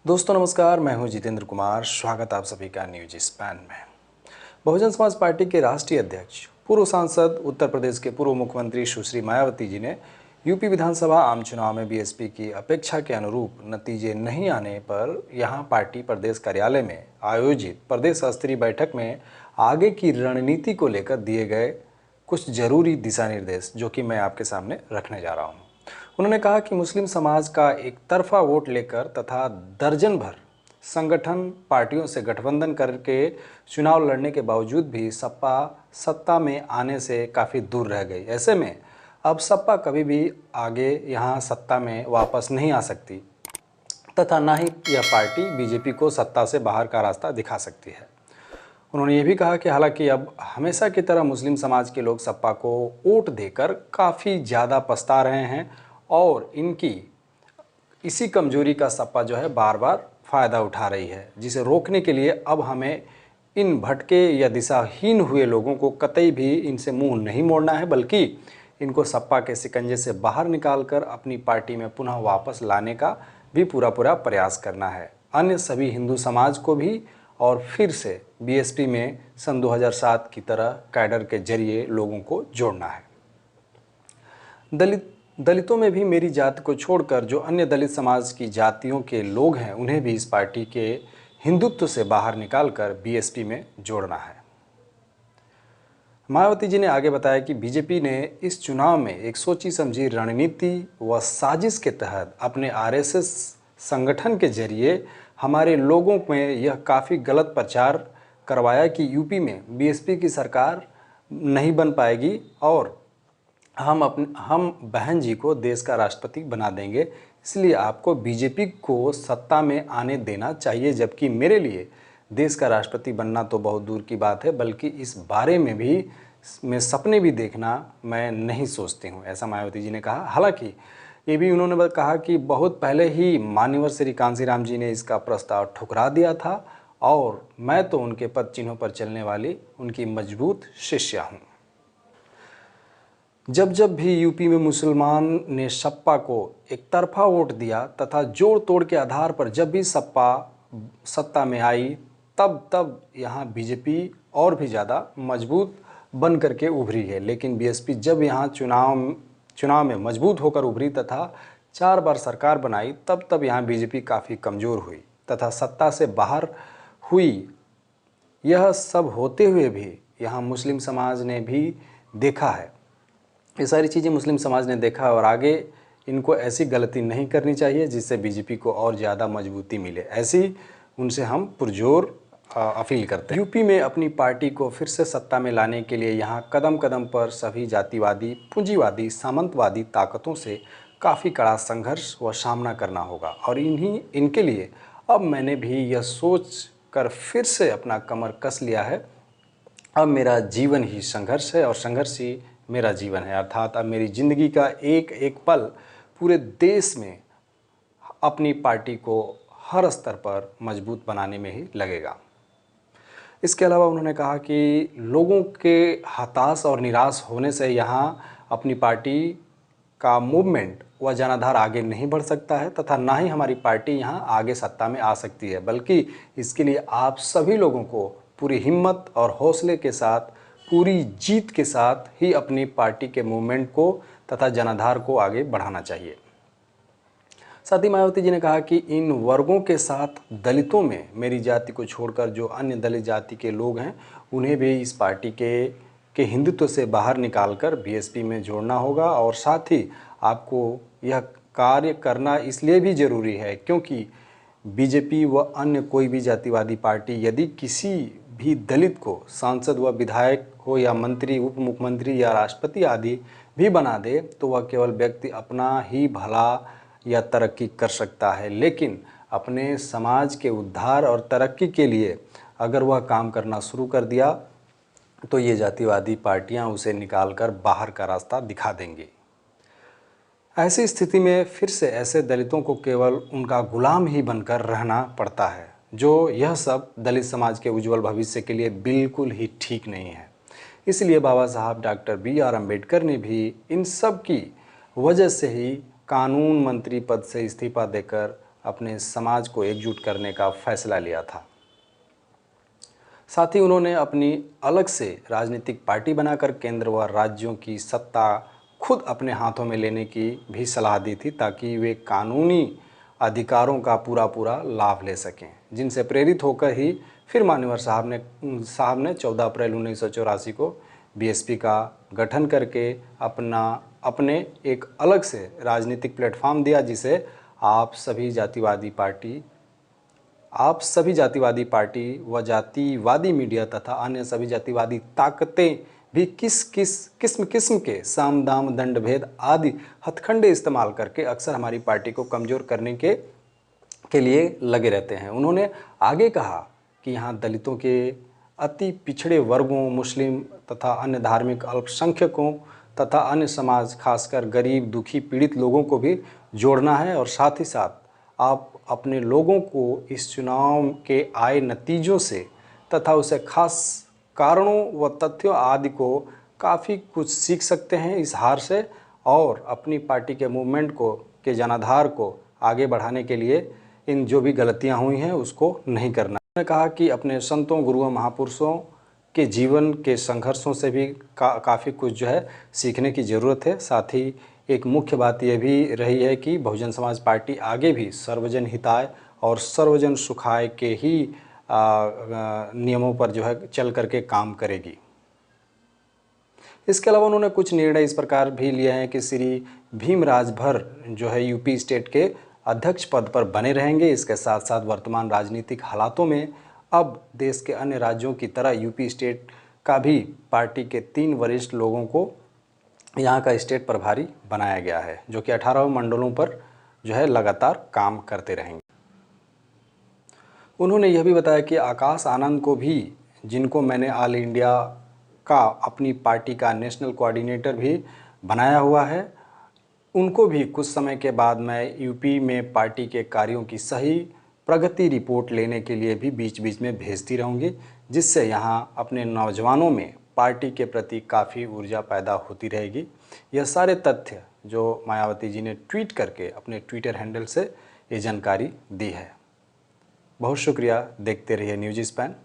दोस्तों नमस्कार, मैं हूं जितेंद्र कुमार। स्वागत आप सभी का न्यूज स्पैन में। बहुजन समाज पार्टी के राष्ट्रीय अध्यक्ष, पूर्व सांसद, उत्तर प्रदेश के पूर्व मुख्यमंत्री सुश्री मायावती जी ने यूपी विधानसभा आम चुनाव में बीएसपी की अपेक्षा के अनुरूप नतीजे नहीं आने पर यहां पार्टी प्रदेश कार्यालय में आयोजित प्रदेश स्तरीय बैठक में आगे की रणनीति को लेकर दिए गए कुछ जरूरी दिशा निर्देश जो कि मैं आपके सामने रखने जा रहा हूं। उन्होंने कहा कि मुस्लिम समाज का एक तरफा वोट लेकर तथा दर्जन भर संगठन पार्टियों से गठबंधन करके चुनाव लड़ने के बावजूद भी सपा सत्ता में आने से काफ़ी दूर रह गई। ऐसे में अब सपा कभी भी आगे यहाँ सत्ता में वापस नहीं आ सकती तथा ना ही यह पार्टी बीजेपी को सत्ता से बाहर का रास्ता दिखा सकती है। उन्होंने ये भी कहा कि हालांकि अब हमेशा की तरह मुस्लिम समाज के लोग सपा को वोट देकर काफ़ी ज़्यादा पछता रहे हैं और इनकी इसी कमजोरी का सपा जो है बार बार फ़ायदा उठा रही है, जिसे रोकने के लिए अब हमें इन भटके या दिशाहीन हुए लोगों को कतई भी इनसे मुंह नहीं मोड़ना है, बल्कि इनको सपा के शिकंजे से बाहर निकालकर अपनी पार्टी में पुनः वापस लाने का भी पूरा प्रयास करना है। अन्य सभी हिंदू समाज को भी और फिर से बीएसपी में सन 2007 की तरह कैडर के जरिए लोगों को जोड़ना है। दलितों में भी मेरी जाति को छोड़कर जो अन्य दलित समाज की जातियों के लोग हैं उन्हें भी इस पार्टी के हिंदुत्व से बाहर निकालकर बीएसपी में जोड़ना है। मायावती जी ने आगे बताया कि बीजेपी ने इस चुनाव में एक सोची समझी रणनीति व साजिश के तहत अपने आरएसएस संगठन के जरिए हमारे लोगों में यह काफ़ी गलत प्रचार करवाया कि यूपी में बीएसपी की सरकार नहीं बन पाएगी और हम बहन जी को देश का राष्ट्रपति बना देंगे, इसलिए आपको बीजेपी को सत्ता में आने देना चाहिए। जबकि मेरे लिए देश का राष्ट्रपति बनना तो बहुत दूर की बात है, बल्कि इस बारे में भी मैं सपने भी देखना मैं नहीं सोचती हूँ, ऐसा मायावती जी ने कहा। हालांकि ये भी उन्होंने कहा कि बहुत पहले ही मान्यवर श्री कांशीराम जी ने इसका प्रस्ताव ठुकरा दिया था और मैं तो उनके पद चिन्हों पर चलने वाली उनकी मजबूत शिष्या हूँ। जब जब भी यूपी में मुसलमान ने सपा को एक तरफा वोट दिया तथा जोड़ तोड़ के आधार पर जब भी सपा सत्ता में आई तब यहाँ बीजेपी और भी ज़्यादा मजबूत बन करके उभरी है। लेकिन बीएसपी जब यहाँ चुनाव में मजबूत होकर उभरी तथा 4 बार सरकार बनाई तब यहाँ बीजेपी काफ़ी कमज़ोर हुई तथा सत्ता से बाहर हुई। यह सब होते हुए भी यहाँ मुस्लिम समाज ने भी देखा है, ये सारी चीज़ें मुस्लिम समाज ने देखा और आगे इनको ऐसी गलती नहीं करनी चाहिए जिससे बीजेपी को और ज़्यादा मजबूती मिले, ऐसी उनसे हम पुरजोर अपील करते हैं। यूपी में अपनी पार्टी को फिर से सत्ता में लाने के लिए यहाँ कदम कदम पर सभी जातिवादी, पूंजीवादी, सामंतवादी ताकतों से काफ़ी कड़ा संघर्ष व सामना करना होगा और इनके लिए अब मैंने भी यह सोच कर फिर से अपना कमर कस लिया है। अब मेरा जीवन ही संघर्ष है और संघर्ष ही मेरा जीवन है, अर्थात अब मेरी ज़िंदगी का एक एक पल पूरे देश में अपनी पार्टी को हर स्तर पर मजबूत बनाने में ही लगेगा। इसके अलावा उन्होंने कहा कि लोगों के हताश और निराश होने से यहाँ अपनी पार्टी का मूवमेंट व जनाधार आगे नहीं बढ़ सकता है तथा ना ही हमारी पार्टी यहाँ आगे सत्ता में आ सकती है, बल्कि इसके लिए आप सभी लोगों को पूरी हिम्मत और हौसले के साथ, पूरी जीत के साथ ही अपनी पार्टी के मूवमेंट को तथा जनाधार को आगे बढ़ाना चाहिए। साथ ही मायावती जी ने कहा कि इन वर्गों के साथ दलितों में मेरी जाति को छोड़कर जो अन्य दलित जाति के लोग हैं उन्हें भी इस पार्टी के हिंदुत्व से बाहर निकालकर बीएसपी में जोड़ना होगा और साथ ही आपको यह कार्य करना इसलिए भी ज़रूरी है क्योंकि बीजेपी व अन्य कोई भी जातिवादी पार्टी यदि किसी भी दलित को सांसद व विधायक हो या मंत्री, उप मुख्यमंत्री या राष्ट्रपति आदि भी बना दे तो वह केवल व्यक्ति अपना ही भला या तरक्की कर सकता है, लेकिन अपने समाज के उद्धार और तरक्की के लिए अगर वह काम करना शुरू कर दिया तो ये जातिवादी पार्टियां उसे निकालकर बाहर का रास्ता दिखा देंगी। ऐसी स्थिति में फिर से ऐसे दलितों को केवल उनका गुलाम ही बनकर रहना पड़ता है, जो यह सब दलित समाज के उज्जवल भविष्य के लिए बिल्कुल ही ठीक नहीं है। इसलिए बाबा साहब डॉक्टर BR अम्बेडकर ने भी इन सब की वजह से ही कानून मंत्री पद से इस्तीफा देकर अपने समाज को एकजुट करने का फैसला लिया था। साथ ही उन्होंने अपनी अलग से राजनीतिक पार्टी बनाकर केंद्र व राज्यों की सत्ता खुद अपने हाथों में लेने की भी सलाह दी थी, ताकि वे कानूनी अधिकारों का पूरा लाभ ले सकें, जिनसे प्रेरित होकर ही फिर मान्यवर साहब ने 14 अप्रैल 1984 को बीएसपी का गठन करके अपने एक अलग से राजनीतिक प्लेटफॉर्म दिया, जिसे आप सभी जातिवादी पार्टी व जातिवादी मीडिया तथा अन्य सभी जातिवादी ताकतें भी किस्म के साम दाम दंड भेद आदि हथकंडे इस्तेमाल करके अक्सर हमारी पार्टी को कमज़ोर करने के लिए लगे रहते हैं। उन्होंने आगे कहा कि यहाँ दलितों के अति पिछड़े वर्गों, मुस्लिम तथा अन्य धार्मिक अल्पसंख्यकों तथा अन्य समाज, खासकर गरीब, दुखी, पीड़ित लोगों को भी जोड़ना है, और साथ ही साथ आप अपने लोगों को इस चुनाव के आए नतीजों से तथा उसे खास कारणों व तथ्यों आदि को काफ़ी कुछ सीख सकते हैं इस हार से, और अपनी पार्टी के मूवमेंट के जनाधार को आगे बढ़ाने के लिए इन जो भी गलतियां हुई हैं उसको नहीं करना। उन्होंने कहा कि अपने संतों, गुरुओं, महापुरुषों के जीवन के संघर्षों से भी काफ़ी कुछ जो है सीखने की ज़रूरत है। साथ ही एक मुख्य बात यह भी रही है कि बहुजन समाज पार्टी आगे भी सर्वजन हिताय और सर्वजन सुखाय के ही नियमों पर जो है चल करके काम करेगी। इसके अलावा उन्होंने कुछ निर्णय इस प्रकार भी लिए हैं कि श्री भीम राजभर जो है यूपी स्टेट के अध्यक्ष पद पर बने रहेंगे। इसके साथ साथ वर्तमान राजनीतिक हालातों में अब देश के अन्य राज्यों की तरह यूपी स्टेट का भी पार्टी के 3 वरिष्ठ लोगों को यहाँ का स्टेट प्रभारी बनाया गया है, जो कि 18 मंडलों पर जो है लगातार काम करते रहेंगे। उन्होंने यह भी बताया कि आकाश आनंद को भी, जिनको मैंने ऑल इंडिया का अपनी पार्टी का नेशनल कोऑर्डिनेटर भी बनाया हुआ है, उनको भी कुछ समय के बाद मैं यूपी में पार्टी के कार्यों की सही प्रगति रिपोर्ट लेने के लिए भी बीच बीच में भेजती रहूँगी, जिससे यहाँ अपने नौजवानों में पार्टी के प्रति काफ़ी ऊर्जा पैदा होती रहेगी। यह सारे तथ्य जो मायावती जी ने ट्वीट करके अपने ट्विटर हैंडल से ये जानकारी दी है। बहुत शुक्रिया, देखते रहिए न्यूज़ स्पैन।